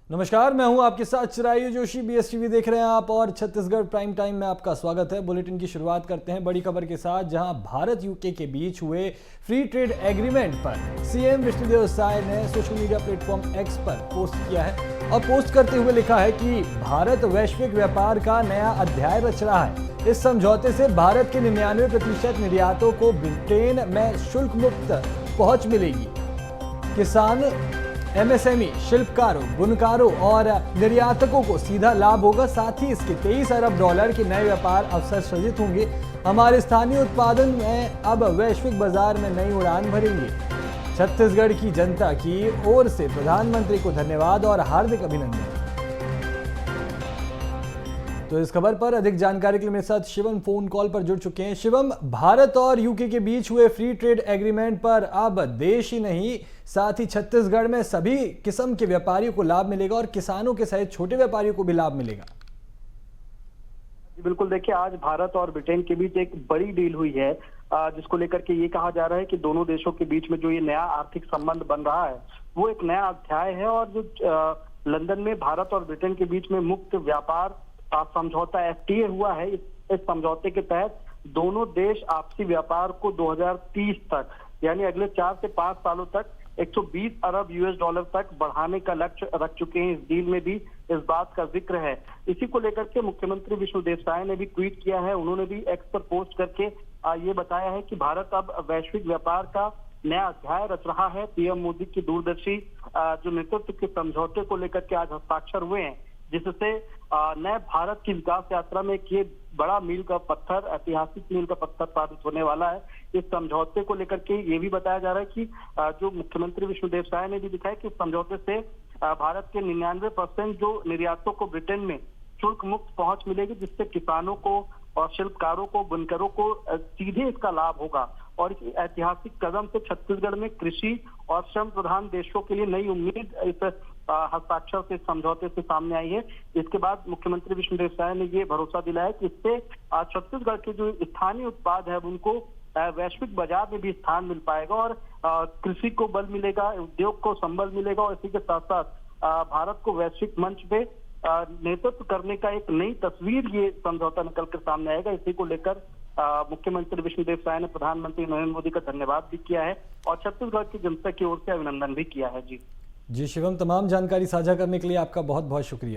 नमस्कार, मैं हूं आपके साथ चिरायु जोशी। BSTV देख रहे हैं आप और छत्तीसगढ़ प्राइम टाइम में आपका स्वागत है। बुलेटिन की शुरुआत करते हैं बड़ी खबर के साथ, जहां भारत यूके के बीच हुए फ्री ट्रेड एग्रीमेंट पर सीएम विष्णुदेव साय ने सोशल मीडिया प्लेटफॉर्म एक्स पर पोस्ट किया है और पोस्ट करते हुए लिखा है कि भारत वैश्विक व्यापार का नया अध्याय रच रहा है। इस समझौते से भारत के 99% निर्यातों को ब्रिटेन में शुल्क मुक्त पहुंच मिलेगी। किसान, MSME, शिल्पकारों, बुनकारों और निर्यातकों को सीधा लाभ होगा। साथ ही इसके 23 अरब डॉलर के नए व्यापार अवसर सृजित होंगे। हमारे स्थानीय उत्पादन में अब वैश्विक बाजार में नई उड़ान भरेंगे। छत्तीसगढ़ की जनता की ओर से प्रधानमंत्री को धन्यवाद और हार्दिक अभिनंदन। तो इस खबर पर अधिक जानकारी के लिए मेरे साथ शिवम फोन कॉल पर जुड़ चुके हैं। शिवम, भारत और यूके के बीच हुए फ्री ट्रेड एग्रीमेंट पर अब देश ही नहीं, साथ ही छत्तीसगढ़ में सभी किस्म के व्यापारियों को लाभ मिलेगा और किसानों के सहित छोटे व्यापारियों को भी लाभ मिलेगा। बिल्कुल, देखिए, आज भारत और ब्रिटेन के बीच एक बड़ी डील हुई है, जिसको लेकर के ये कहा जा रहा है कि दोनों देशों के बीच में जो ये नया आर्थिक संबंध बन रहा है वो एक नया अध्याय है। और जो लंदन में भारत और ब्रिटेन के बीच में मुक्त व्यापार समझौता FTA हुआ है, इस समझौते के तहत दोनों देश आपसी व्यापार को 2030 तक, यानी अगले 4 से 5 सालों तक 120 अरब US डॉलर तक बढ़ाने का लक्ष्य रख चुके हैं। इस डील में भी इस बात का जिक्र है। इसी को लेकर के मुख्यमंत्री विष्णुदेव साय ने भी ट्वीट किया है। उन्होंने भी एक्स पर पोस्ट करके ये बताया है कि भारत अब वैश्विक व्यापार का नया अध्याय रच रहा है। PM मोदी की दूरदर्शी जो नेतृत्व के समझौते को लेकर के आज हस्ताक्षर हुए हैं, जिससे नए भारत की विकास यात्रा में एक ये बड़ा मील का पत्थर, ऐतिहासिक मील का पत्थर साबित होने वाला है। इस समझौते को लेकर के ये भी बताया जा रहा है कि जो मुख्यमंत्री विष्णुदेव साय ने भी दिखाया कि इस समझौते से भारत के 99% जो निर्यातों को ब्रिटेन में शुल्क मुक्त पहुंच मिलेगी, जिससे किसानों को और शिल्पकारों को, बुनकरों को सीधे इसका लाभ होगा। और इस ऐतिहासिक कदम से छत्तीसगढ़ में कृषि और श्रम प्रधान देशों के लिए नई उम्मीद इस हस्ताक्षर से, समझौते से सामने आई है। इसके बाद मुख्यमंत्री विष्णुदेव साय ने ये भरोसा दिलाया कि इससे छत्तीसगढ़ के जो स्थानीय उत्पाद है उनको वैश्विक बाजार में भी स्थान मिल पाएगा और कृषि को बल मिलेगा, उद्योग को संबल मिलेगा और इसी के साथ साथ भारत को वैश्विक मंच पे नेतृत्व करने का एक नई तस्वीर ये समझौता निकल कर सामने आएगा। इसी को लेकर मुख्यमंत्री विष्णुदेव साय ने प्रधानमंत्री नरेंद्र मोदी का धन्यवाद भी किया है और छत्तीसगढ़ की जनता की ओर से अभिनंदन भी किया है। जी शिवम, तमाम जानकारी साझा करने के लिए आपका बहुत बहुत शुक्रिया।